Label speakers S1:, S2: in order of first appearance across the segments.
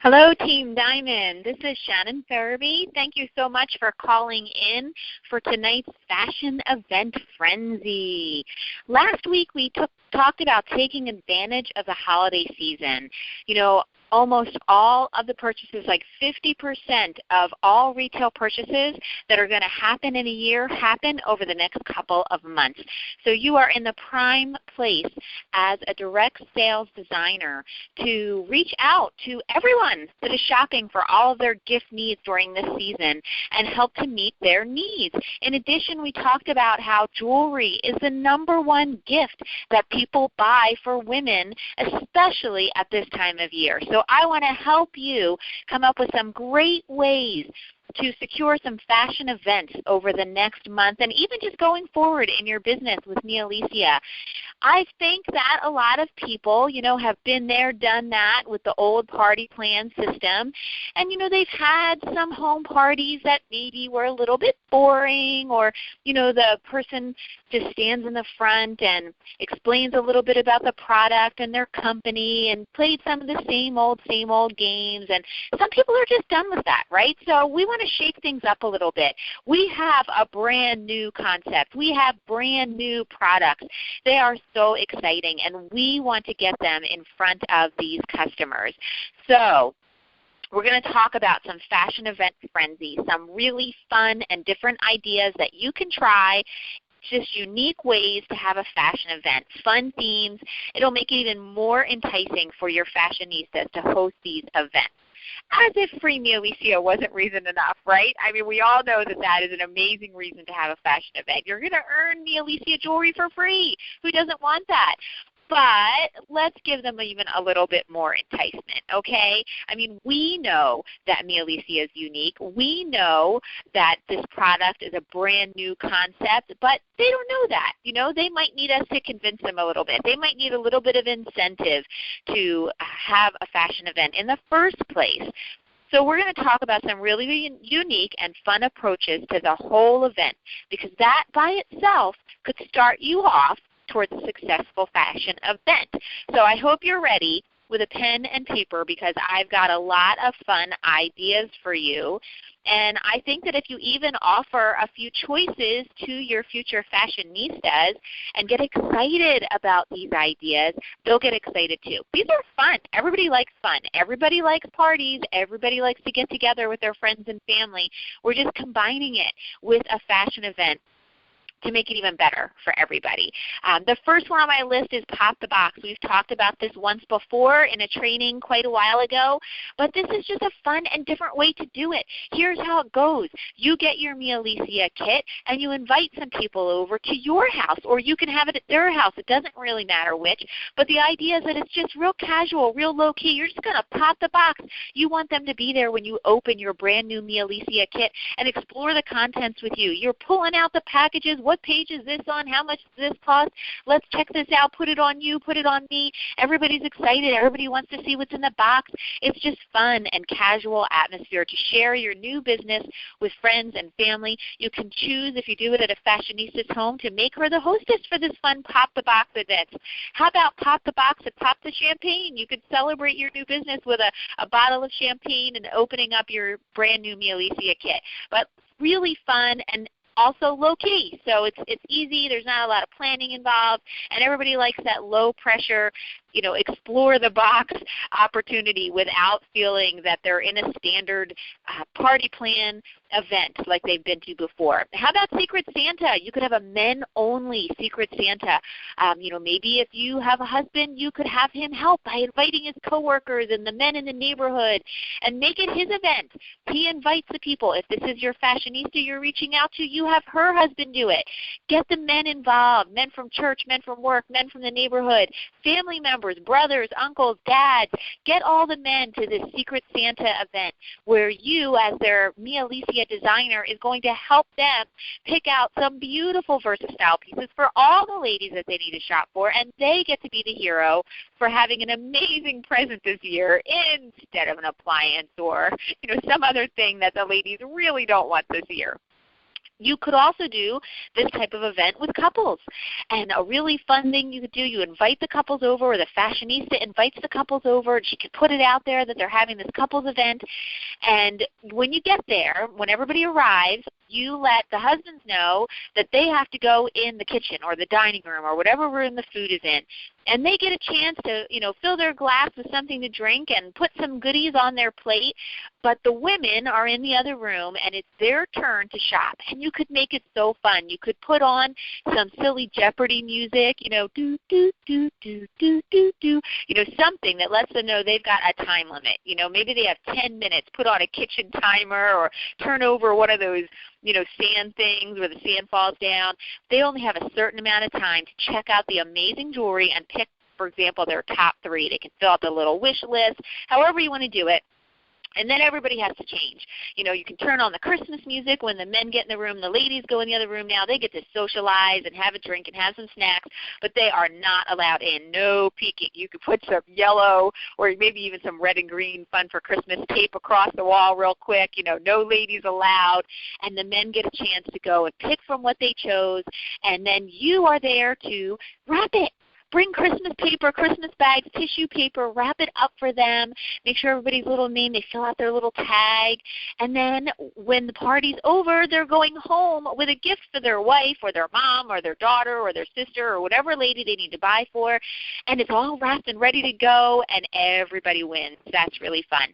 S1: Hello, Team Diamond. This is Shannon Farabee. Thank you so much for calling in for tonight's Fashion Event Frenzy. Last week we talked about taking advantage of the holiday season. You know, almost all of the purchases, like 50% of all retail purchases that are going to happen in a year happen over the next couple of months. So you are in the prime place as a direct sales designer to reach out to everyone that is shopping for all of their gift needs during this season and help to meet their needs. In addition, we talked about how jewelry is the #1 gift that people buy for women, especially at this time of year. So I want to help you come up with some great ways to secure some fashion events over the next month and even just going forward in your business with Mialisia. I think that a lot of people, have been there, done that with the old party plan system. And, they've had some home parties that maybe were a little bit boring, or, the person just stands in the front and explains a little bit about the product and their company and played some of the same old games. And some people are just done with that, right? So we want to shake things up a little bit. We have a brand new concept. We have brand new products. They are so exciting, and we want to get them in front of these customers. So we're going to talk about some fashion event frenzy, some really fun and different ideas that you can try, just unique ways to have a fashion event, fun themes. It'll make it even more enticing for your fashionistas to host these events. As if free Mialisia wasn't reason enough, right? I mean, we all know that that is an amazing reason to have a fashion event. You're going to earn MialisiaJewelry for free. Who doesn't want that? But let's give them even a little bit more enticement, okay? I mean, we know that Mialisia is unique. We know that this product is a brand new concept, but they don't know that. They might need us to convince them a little bit. They might need a little bit of incentive to have a fashion event in the first place. So we're going to talk about some really unique and fun approaches to the whole event, because that by itself could start you off towards a successful fashion event. So I hope you're ready with a pen and paper, because I've got a lot of fun ideas for you. And I think that if you even offer a few choices to your future fashionistas and get excited about these ideas, they'll get excited too. These are fun. Everybody likes fun. Everybody likes parties. Everybody likes to get together with their friends and family. We're just combining it with a fashion event to make it even better for everybody. The first one on my list is Pop the Box. We've talked about this once before in a training quite a while ago, but this is just a fun and different way to do it. Here's how it goes. You get your Mialisia kit and you invite some people over to your house, or you can have it at their house. It doesn't really matter which, but the idea is that it's just real casual, real low-key. You're just going to pop the box. You want them to be there when you open your brand new Mialisia kit and explore the contents with you. You're pulling out the packages. What page is this on? How much does this cost? Let's check this out. Put it on you. Put it on me. Everybody's excited. Everybody wants to see what's in the box. It's just fun and casual atmosphere to share your new business with friends and family. You can choose, if you do it at a fashionista's home, to make her the hostess for this fun Pop the Box event. How about Pop the Box and Pop the Champagne? You could celebrate your new business with a bottle of champagne and opening up your brand new Mialisia kit. But really fun and also low-key, so it's easy. There's not a lot of planning involved, and everybody likes that low-pressure, explore the box opportunity without feeling that they're in a standard party plan event like they've been to before. How about Secret Santa? You could have a men-only Secret Santa. Maybe if you have a husband, you could have him help by inviting his coworkers and the men in the neighborhood and make it his event. He invites the people. If this is your fashionista you're reaching out to, you have her husband do it. Get the men involved, men from church, men from work, men from the neighborhood, family members, brothers, uncles, dads. Get all the men to this Secret Santa event where you, as their Mialisia designer, is going to help them pick out some beautiful versatile pieces for all the ladies that they need to shop for, and they get to be the hero for having an amazing present this year instead of an appliance or some other thing that the ladies really don't want this year. You could also do this type of event with couples. And a really fun thing you could do, you invite the couples over, or the fashionista invites the couples over, and she can put it out there that they're having this couples event. And when you get there, when everybody arrives, you let the husbands know that they have to go in the kitchen or the dining room or whatever room the food is in. And they get a chance to, fill their glass with something to drink and put some goodies on their plate. But the women are in the other room, and it's their turn to shop. And you could make it so fun. You could put on some silly Jeopardy music, do, do, do, do, do, do, do, something that lets them know they've got a time limit. Maybe they have 10 minutes. Put on a kitchen timer or turn over one of those, sand things where the sand falls down. They only have a certain amount of time to check out the amazing jewelry and pick, for example, their top 3. They can fill out the little wish list, however you want to do it. And then everybody has to change. You can turn on the Christmas music when the men get in the room. The ladies go in the other room now. They get to socialize and have a drink and have some snacks, but they are not allowed in. No peeking. You could put some yellow or maybe even some red and green fun for Christmas tape across the wall real quick. No ladies allowed. And the men get a chance to go and pick from what they chose, and then you are there to wrap it. Bring Christmas paper, Christmas bags, tissue paper, wrap it up for them. Make sure everybody's little name, they fill out their little tag. And then when the party's over, they're going home with a gift for their wife or their mom or their daughter or their sister or whatever lady they need to buy for. And it's all wrapped and ready to go, and everybody wins. That's really fun.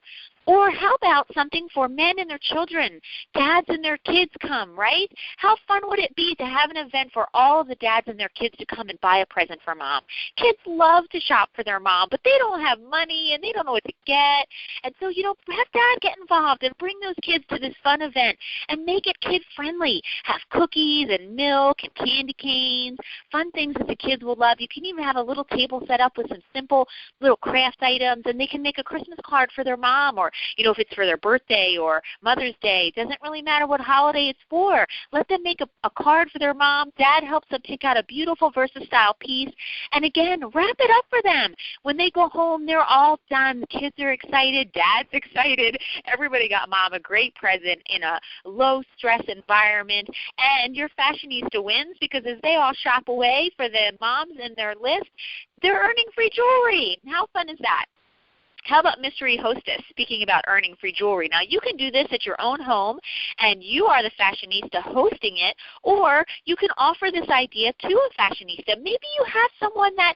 S1: Or how about something for men and their children? Dads and their kids come, right? How fun would it be to have an event for all of the dads and their kids to come and buy a present for mom? Kids love to shop for their mom, but they don't have money and they don't know what to get. And so, have dad get involved and bring those kids to this fun event and make it kid-friendly. Have cookies and milk and candy canes, fun things that the kids will love. You can even have a little table set up with some simple little craft items, and they can make a Christmas card for their mom, or if it's for their birthday or Mother's Day. It doesn't really matter what holiday it's for. Let them make a card for their mom. Dad helps them pick out a beautiful Versa-style piece. And again, wrap it up for them. When they go home, they're all done. The kids are excited. Dad's excited. Everybody got mom a great present in a low-stress environment. And your fashionista wins, because as they all shop away for the moms in their list, they're earning free jewelry. How fun is that? How about Mystery Hostess, speaking about earning free jewelry? Now, you can do this at your own home, and you are the fashionista hosting it, or you can offer this idea to a fashionista. Maybe you have someone that,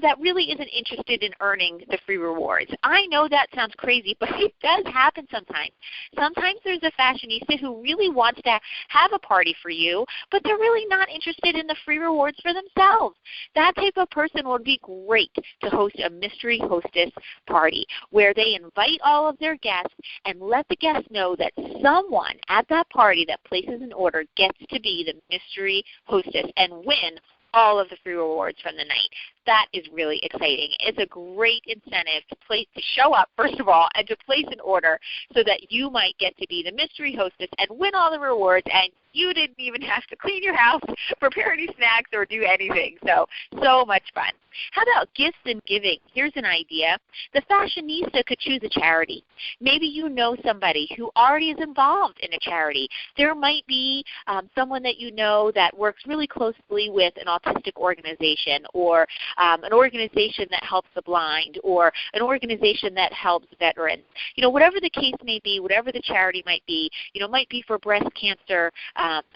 S1: that really isn't interested in earning the free rewards. I know that sounds crazy, but it does happen sometimes. Sometimes there's a fashionista who really wants to have a party for you, but they're really not interested in the free rewards for themselves. That type of person would be great to host a Mystery Hostess party, where they invite all of their guests and let the guests know that someone at that party that places an order gets to be the mystery hostess and win all of the free rewards from the night. That is really exciting. It's a great incentive to show up, first of all, and to place an order so that you might get to be the mystery hostess and win all the rewards, and you didn't even have to clean your house, prepare any snacks, or do anything. So much fun. How about gifts and giving? Here's an idea. The fashionista could choose a charity. Maybe you know somebody who already is involved in a charity. There might be someone that you know that works really closely with an autistic organization, or an organization that helps the blind, or an organization that helps veterans. Whatever the case may be, whatever the charity might be, might be for breast cancer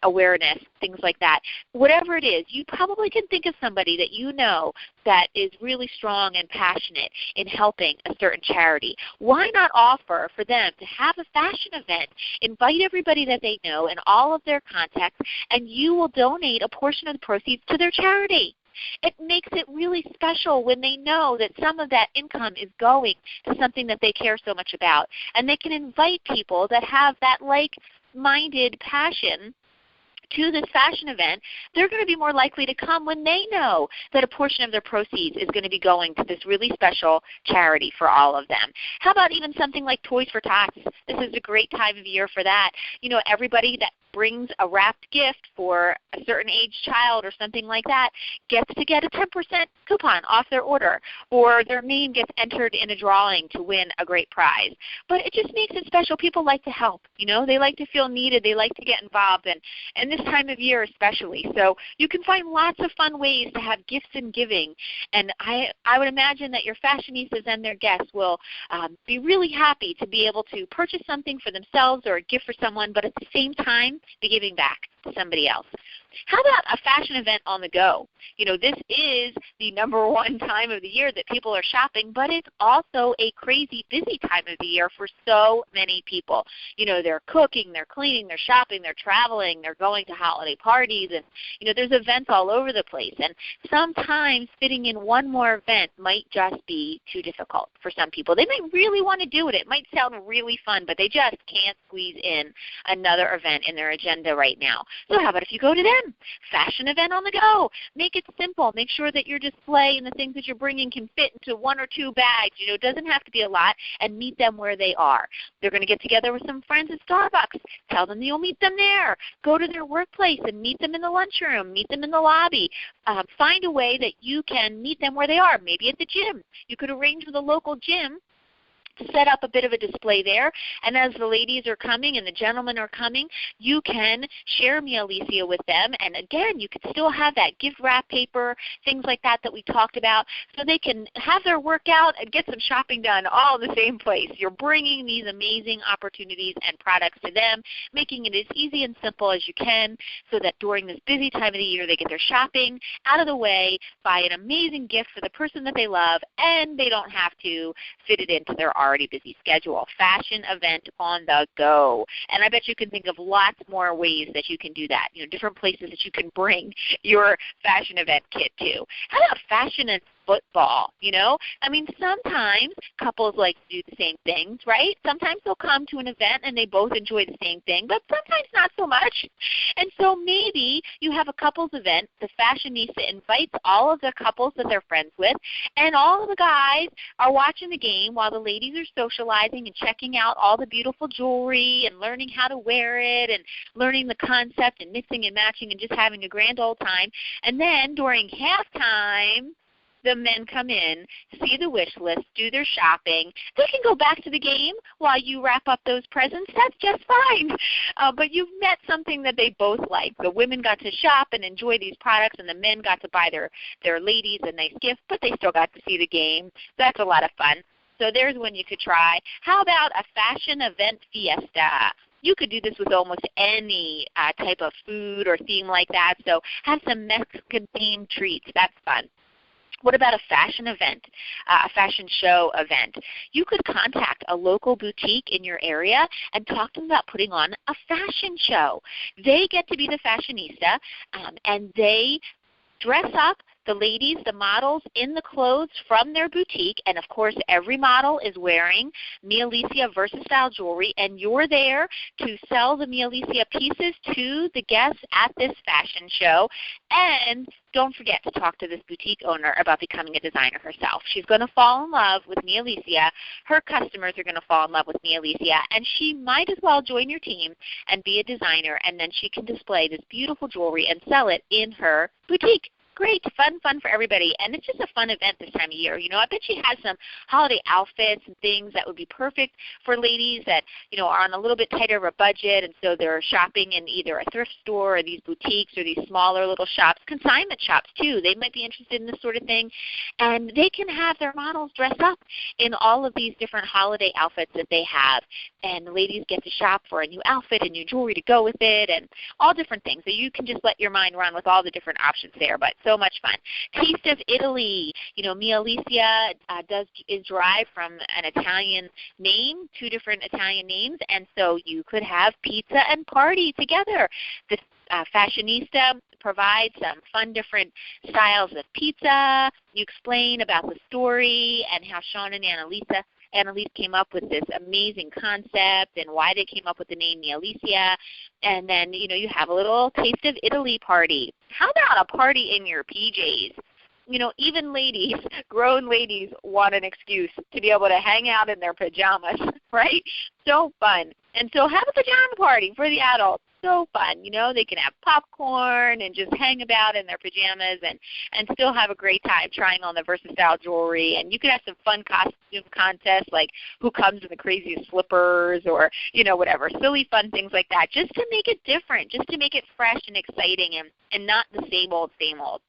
S1: awareness, things like that. Whatever it is, you probably can think of somebody that you know that is really strong and passionate in helping a certain charity. Why not offer for them to have a fashion event, invite everybody that they know and all of their contacts, and you will donate a portion of the proceeds to their charity? It makes it really special when they know that some of that income is going to something that they care so much about. And they can invite people that have that like-minded passion to this fashion event. They're going to be more likely to come when they know that a portion of their proceeds is going to be going to this really special charity for all of them. How about even something like Toys for Tots? This is a great time of year for that. Everybody that brings a wrapped gift for a certain age child or something like that gets to get a 10% coupon off their order, or their name gets entered in a drawing to win a great prize. But it just makes it special. People like to help. They like to feel needed. They like to get involved, and this time of year especially. So you can find lots of fun ways to have gifts and giving, and I would imagine that your fashionistas and their guests will be really happy to be able to purchase something for themselves or a gift for someone, but at the same time be giving back to somebody else. How about a fashion event on the go? This is the #1 time of the year that people are shopping, but it's also a crazy busy time of the year for so many people. They're cooking, they're cleaning, they're shopping, they're traveling, they're going to holiday parties, and, there's events all over the place. And sometimes fitting in one more event might just be too difficult for some people. They might really want to do it. It might sound really fun, but they just can't squeeze in another event in their agenda right now. So how about if you go to them? Fashion event on the go. Make it simple. Make sure that your display and the things that you're bringing can fit into 1 or 2 bags. It doesn't have to be a lot, and meet them where they are. They're going to get together with some friends at Starbucks. Tell them you'll meet them there. Go to their workplace and meet them in the lunchroom. Meet them in the lobby. Find a way that you can meet them where they are. Maybe at the gym. You could arrange with a local gym to set up a bit of a display there, and as the ladies are coming and the gentlemen are coming, you can share Mialisia with them, and again, you can still have that gift wrap paper, things like that we talked about, so they can have their workout and get some shopping done all in the same place. You're bringing these amazing opportunities and products to them, making it as easy and simple as you can, so that during this busy time of the year, they get their shopping out of the way, buy an amazing gift for the person that they love, and they don't have to fit it into their already busy schedule. Fashion event on the go. And I bet you can think of lots more ways that you can do that. Different places that you can bring your fashion event kit to. How about fashion and football? Sometimes couples like to do the same things, right? Sometimes they'll come to an event and they both enjoy the same thing, but sometimes not so much. And so maybe you have a couples event. The fashionista invites all of the couples that they're friends with, and all of the guys are watching the game while the ladies are socializing and checking out all the beautiful jewelry and learning how to wear it and learning the concept and mixing and matching and just having a grand old time. And then during halftime, the men come in, see the wish list, do their shopping. They can go back to the game while you wrap up those presents. That's just fine. But you've met something that they both like. The women got to shop and enjoy these products, and the men got to buy their ladies a nice gift, but they still got to see the game. That's a lot of fun. So there's one you could try. How about a fashion event fiesta? You could do this with almost any type of food or theme like that. So have some Mexican-themed treats. That's fun. What about a fashion event, a fashion show event? You could contact a local boutique in your area and talk to them about putting on a fashion show. They get to be the fashionista, and they dress up the ladies, the models, in the clothes from their boutique, and of course every model is wearing Mialisia VersaStyle jewelry, and you're there to sell the Mialisia pieces to the guests at this fashion show. And don't forget to talk to this boutique owner about becoming a designer herself. She's going to fall in love with Mialisia. Her customers are going to fall in love with Mialisia, and she might as well join your team and be a designer, and then she can display this beautiful jewelry and sell it in her boutique. Great, fun for everybody, and it's just a fun event this time of year. I bet she has some holiday outfits and things that would be perfect for ladies that, are on a little bit tighter of a budget, and so they're shopping in either a thrift store or these boutiques or these smaller little shops, consignment shops too. They might be interested in this sort of thing, and they can have their models dress up in all of these different holiday outfits that they have, and the ladies get to shop for a new outfit and new jewelry to go with it and all different things. So you can just let your mind run with all the different options there, but so much fun. Taste of Italy. Mialisia is derived from an Italian name, 2 different Italian names, and so you could have pizza and party together. The fashionista provides some fun different styles of pizza. You explain about the story and how Sean and Annalise came up with this amazing concept and why they came up with the name Mialisia. And then, you have a little Taste of Italy party. How about a party in your PJs? Even ladies, grown ladies, want an excuse to be able to hang out in their pajamas, right? So fun. And so have a pajama party for the adults. so fun. They can have popcorn and just hang about in their pajamas and still have a great time trying on the versatile jewelry. And you could have some fun costume contests, like who comes in the craziest slippers or, whatever, silly fun things like that, just to make it different, just to make it fresh and exciting and not the same old, same old.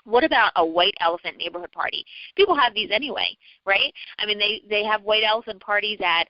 S1: What about a white elephant neighborhood party? People have these anyway, right? I mean, they have white elephant parties at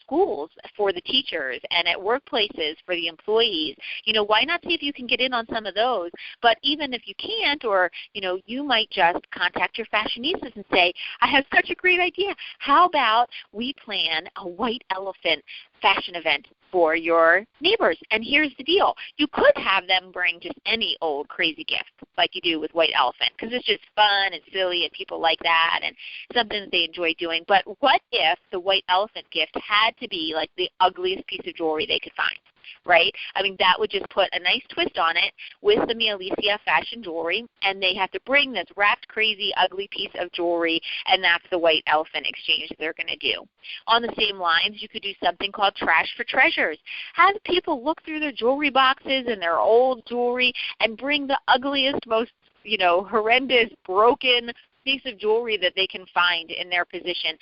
S1: schools for the teachers and at workplaces for the employees. Why not see if you can get in on some of those? But even if you can't, or, you might just contact your fashionistas and say, I have such a great idea. How about we plan a white elephant fashion event for your neighbors? And here's the deal. You could have them bring just any old crazy gift like you do with White Elephant, because it's just fun and silly and people like that and something that they enjoy doing. But what if the White Elephant gift had to be like the ugliest piece of jewelry they could find? Right? I mean, that would just put a nice twist on it with the Mialisia fashion jewelry, and they have to bring this wrapped, crazy, ugly piece of jewelry, and that's the white elephant exchange they're going to do. On the same lines, you could do something called Trash for Treasures. Have people look through their jewelry boxes and their old jewelry and bring the ugliest, most, horrendous, broken piece of jewelry that they can find in their possession,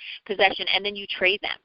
S1: and then you trade them.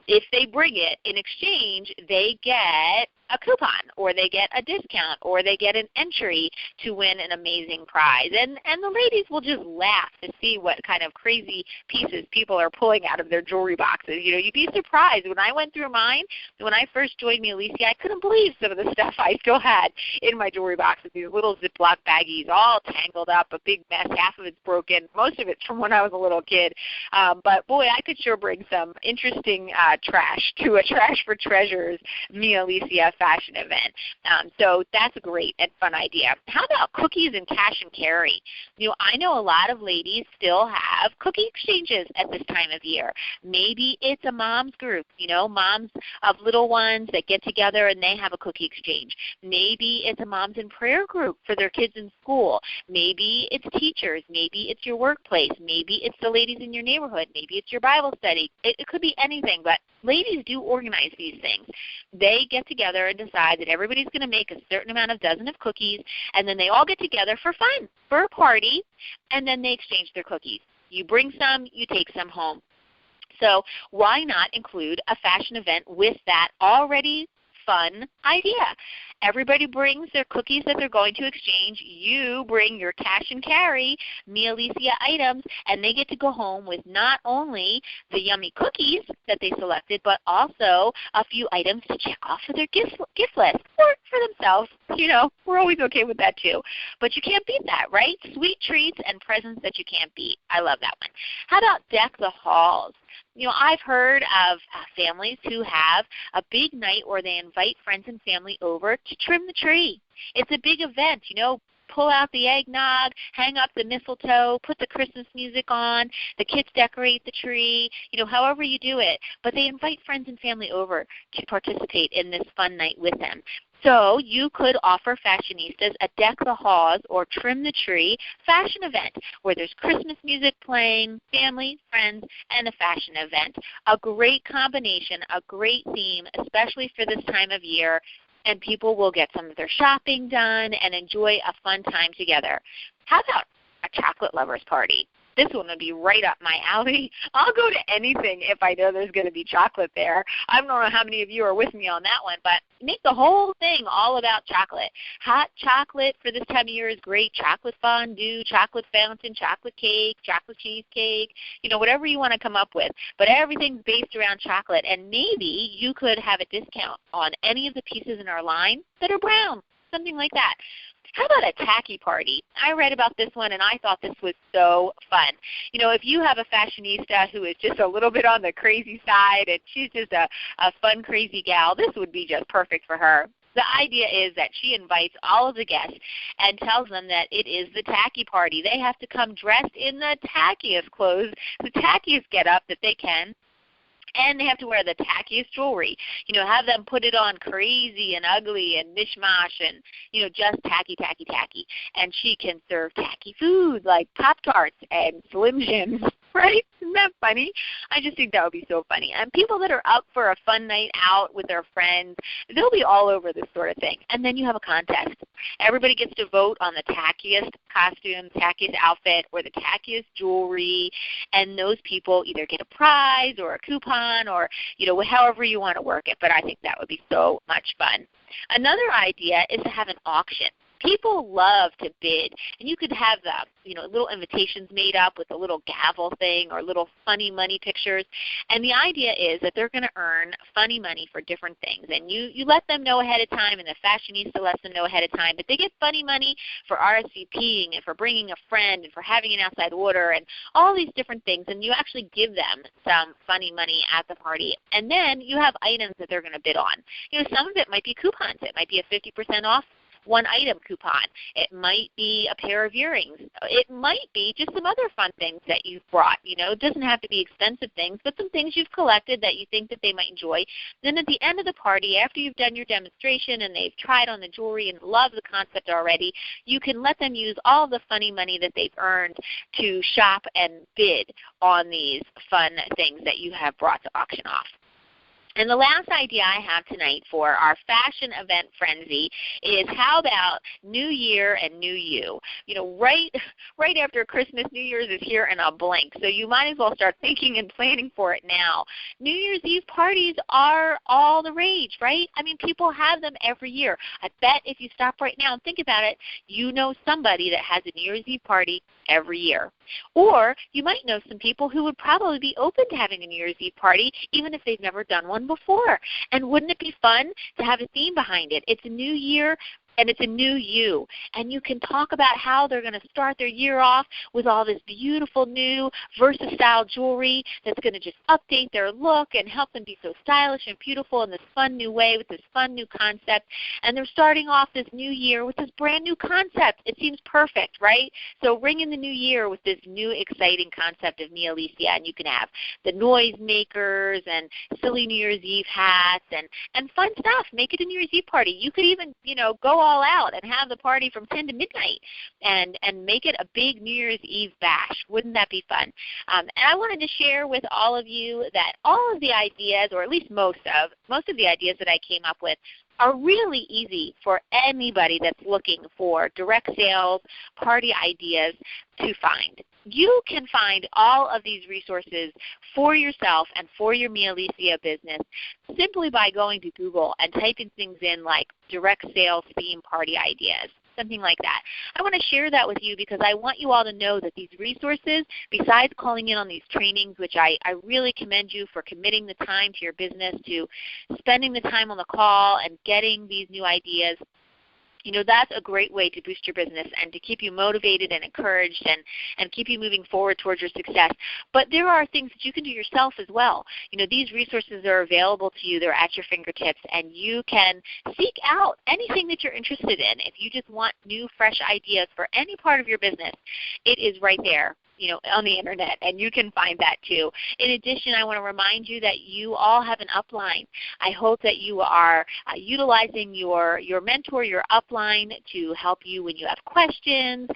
S1: If they bring it, in exchange, they get a coupon, or they get a discount, or they get an entry to win an amazing prize. And the ladies will just laugh to see what kind of crazy pieces people are pulling out of their jewelry boxes. You'd be surprised. When I went through mine, when I first joined Mialisia, I couldn't believe some of the stuff I still had in my jewelry boxes, these little Ziploc baggies, all tangled up, a big mess. Half of it's broken. Most of it's from when I was a little kid. But, boy, I could sure bring some interesting trash to a Trash for Treasures Mialisia fashion event. So that's a great and fun idea. How about cookies and cash and carry? I know a lot of ladies still have cookie exchanges at this time of year. Maybe it's a mom's group, moms of little ones that get together and they have a cookie exchange. Maybe it's a moms in prayer group for their kids in school. Maybe it's teachers. Maybe it's your workplace. Maybe it's the ladies in your neighborhood. Maybe it's your Bible study. It could be anything, but ladies do organize these things. They get together and decide that everybody's going to make a certain amount of dozen of cookies, and then they all get together for fun, for a party, and then they exchange their cookies. You bring some, you take some home. So why not include a fashion event with that already fun idea? Everybody brings their cookies that they're going to exchange. You bring your cash and carry Mialisia items, and they get to go home with not only the yummy cookies that they selected, but also a few items to check off of their gift list, or for themselves. We're always okay with that too. But you can't beat that, right? Sweet treats and presents that you can't beat. I love that one. How about deck the halls? I've heard of families who have a big night where they invite friends and family over to trim the tree. It's a big event, pull out the eggnog, hang up the mistletoe, put the Christmas music on, the kids decorate the tree, however you do it. But they invite friends and family over to participate in this fun night with them. So you could offer fashionistas a Deck the Halls or Trim the Tree fashion event where there's Christmas music playing, family, friends, and a fashion event. A great combination, a great theme, especially for this time of year, and people will get some of their shopping done and enjoy a fun time together. How about a chocolate lovers party? This one would be right up my alley. I'll go to anything if I know there's going to be chocolate there. I don't know how many of you are with me on that one, but make the whole thing all about chocolate. Hot chocolate for this time of year is great. Chocolate fondue, chocolate fountain, chocolate cake, chocolate cheesecake, whatever you want to come up with. But everything's based around chocolate, and maybe you could have a discount on any of the pieces in our line that are brown, something like that. How about a tacky party? I read about this one, and I thought this was so fun. If you have a fashionista who is just a little bit on the crazy side and she's just a fun, crazy gal, this would be just perfect for her. The idea is that she invites all of the guests and tells them that it is the tacky party. They have to come dressed in the tackiest clothes, the tackiest get-up that they can. And they have to wear the tackiest jewelry. Have them put it on crazy and ugly and mishmash and, just tacky, tacky, tacky. And she can serve tacky food like Pop-Tarts and Slim Jims right? Isn't that funny? I just think that would be so funny. And people that are up for a fun night out with their friends, they'll be all over this sort of thing. And then you have a contest. Everybody gets to vote on the tackiest costume, tackiest outfit, or the tackiest jewelry, and those people either get a prize or a coupon or, however you want to work it. But I think that would be so much fun. Another idea is to have an auction. People love to bid, and you could have little invitations made up with a little gavel thing or little funny money pictures. And the idea is that they're going to earn funny money for different things. And you let them know ahead of time, and the fashionista lets them know ahead of time. But they get funny money for RSVPing and for bringing a friend and for having an outside order and all these different things. And you actually give them some funny money at the party. And then you have items that they're going to bid on. Some of it might be coupons. It might be a 50% off one item coupon. It might be a pair of earrings. It might be just some other fun things that you've brought. It doesn't have to be expensive things, but some things you've collected that you think that they might enjoy. Then at the end of the party, after you've done your demonstration and they've tried on the jewelry and love the concept already, you can let them use all the funny money that they've earned to shop and bid on these fun things that you have brought to auction off. And the last idea I have tonight for our fashion event frenzy is, how about New Year and New You? Right after Christmas, New Year's is here in a blink, so you might as well start thinking and planning for it now. New Year's Eve parties are all the rage, right? I mean, people have them every year. I bet if you stop right now and think about it, you know somebody that has a New Year's Eve party every year. Or you might know some people who would probably be open to having a New Year's Eve party even if they've never done one before. And wouldn't it be fun to have a theme behind it? It's a new year, and it's a new you. And you can talk about how they're going to start their year off with all this beautiful new versatile jewelry that's going to just update their look and help them be so stylish and beautiful in this fun new way with this fun new concept. And they're starting off this new year with this brand new concept. It seems perfect, right? So ring in the new year with this new exciting concept of Mialisia, and you can have the noise makers and silly New Year's Eve hats and fun stuff. Make it a New Year's Eve party. You could even, go all out and have the party from 10 to midnight and make it a big New Year's Eve bash. Wouldn't that be fun? And I wanted to share with all of you that all of the ideas, or at least most of the ideas that I came up with, are really easy for anybody that's looking for direct sales, party ideas to find. You can find all of these resources for yourself and for your Mialisia business simply by going to Google and typing things in like direct sales theme party ideas, something like that. I want to share that with you because I want you all to know that these resources, besides calling in on these trainings, which I really commend you for committing the time to your business, to spending the time on the call and getting these new ideas, that's a great way to boost your business and to keep you motivated and encouraged and keep you moving forward towards your success. But there are things that you can do yourself as well. These resources are available to you. They're at your fingertips, and you can seek out anything that you're interested in. If you just want new, fresh ideas for any part of your business, it is right there, on the internet, and you can find that too. In addition, I want to remind you that you all have an upline. I hope that you are utilizing your mentor, your upline, to help you when you have questions,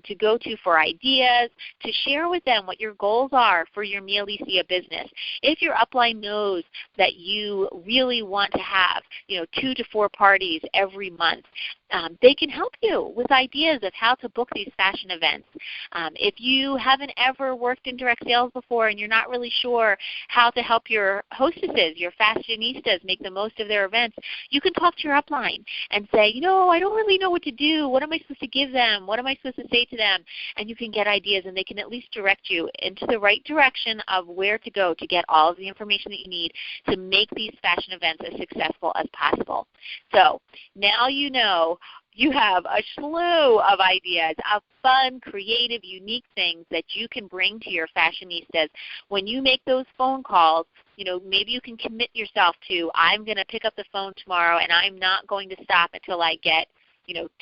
S1: to go to for ideas, to share with them what your goals are for your Mialisia business. If your upline knows that you really want to have 2 to 4 parties every month, they can help you with ideas of how to book these fashion events. If you haven't ever worked in direct sales before and you're not really sure how to help your hostesses, your fashionistas, make the most of their events, you can talk to your upline and say, I don't really know what to do. What am I supposed to give them? What am I supposed to say to them? And you can get ideas, and they can at least direct you into the right direction of where to go to get all of the information that you need to make these fashion events as successful as possible. So now you know you have a slew of ideas of fun, creative, unique things that you can bring to your fashionistas. When you make those phone calls, maybe you can commit yourself to, I'm going to pick up the phone tomorrow and I'm not going to stop until I get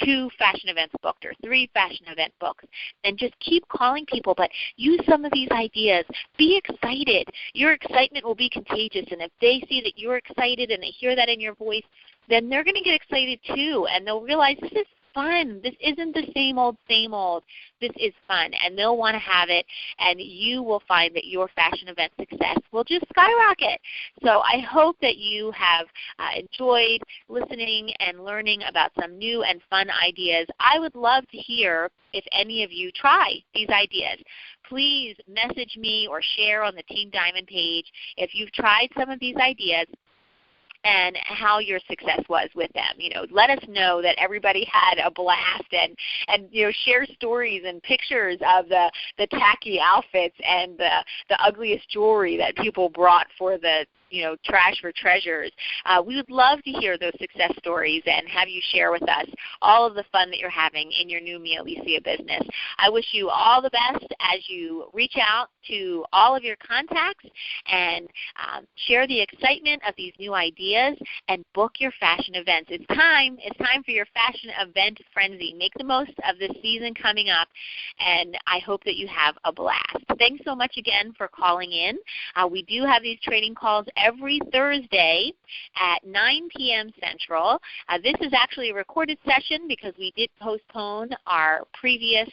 S1: 2 fashion events booked or 3 fashion event books, and just keep calling people. But use some of these ideas. Be excited. Your excitement will be contagious, and if they see that you're excited and they hear that in your voice, then they're going to get excited too, and they'll realize this fun. This isn't the same old, same old. This is fun, and they'll want to have it, and you will find that your fashion event success will just skyrocket. So I hope that you have enjoyed listening and learning about some new and fun ideas. I would love to hear if any of you try these ideas. Please message me or share on the Team Diamond page if you've tried some of these ideas and how your success was with them. Let us know that everybody had a blast, and share stories and pictures of the tacky outfits and the ugliest jewelry that people brought for the trash for treasures. We would love to hear those success stories and have you share with us all of the fun that you're having in your new Mialisia business. I wish you all the best as you reach out to all of your contacts and share the excitement of these new ideas and book your fashion events. It's time for your fashion event frenzy. Make the most of this season coming up, and I hope that you have a blast. Thanks so much again for calling in. We do have these training calls every Thursday at 9 p.m. Central. This is actually a recorded session because we did postpone our previous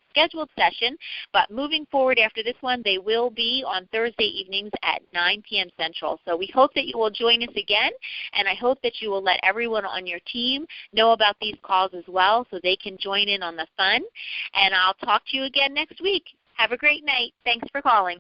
S1: scheduled session, but moving forward after this one, they will be on Thursday evenings at 9 p.m. Central. So we hope that you will join us again, and I hope that you will let everyone on your team know about these calls as well so they can join in on the fun. And I'll talk to you again next week. Have a great night. Thanks for calling.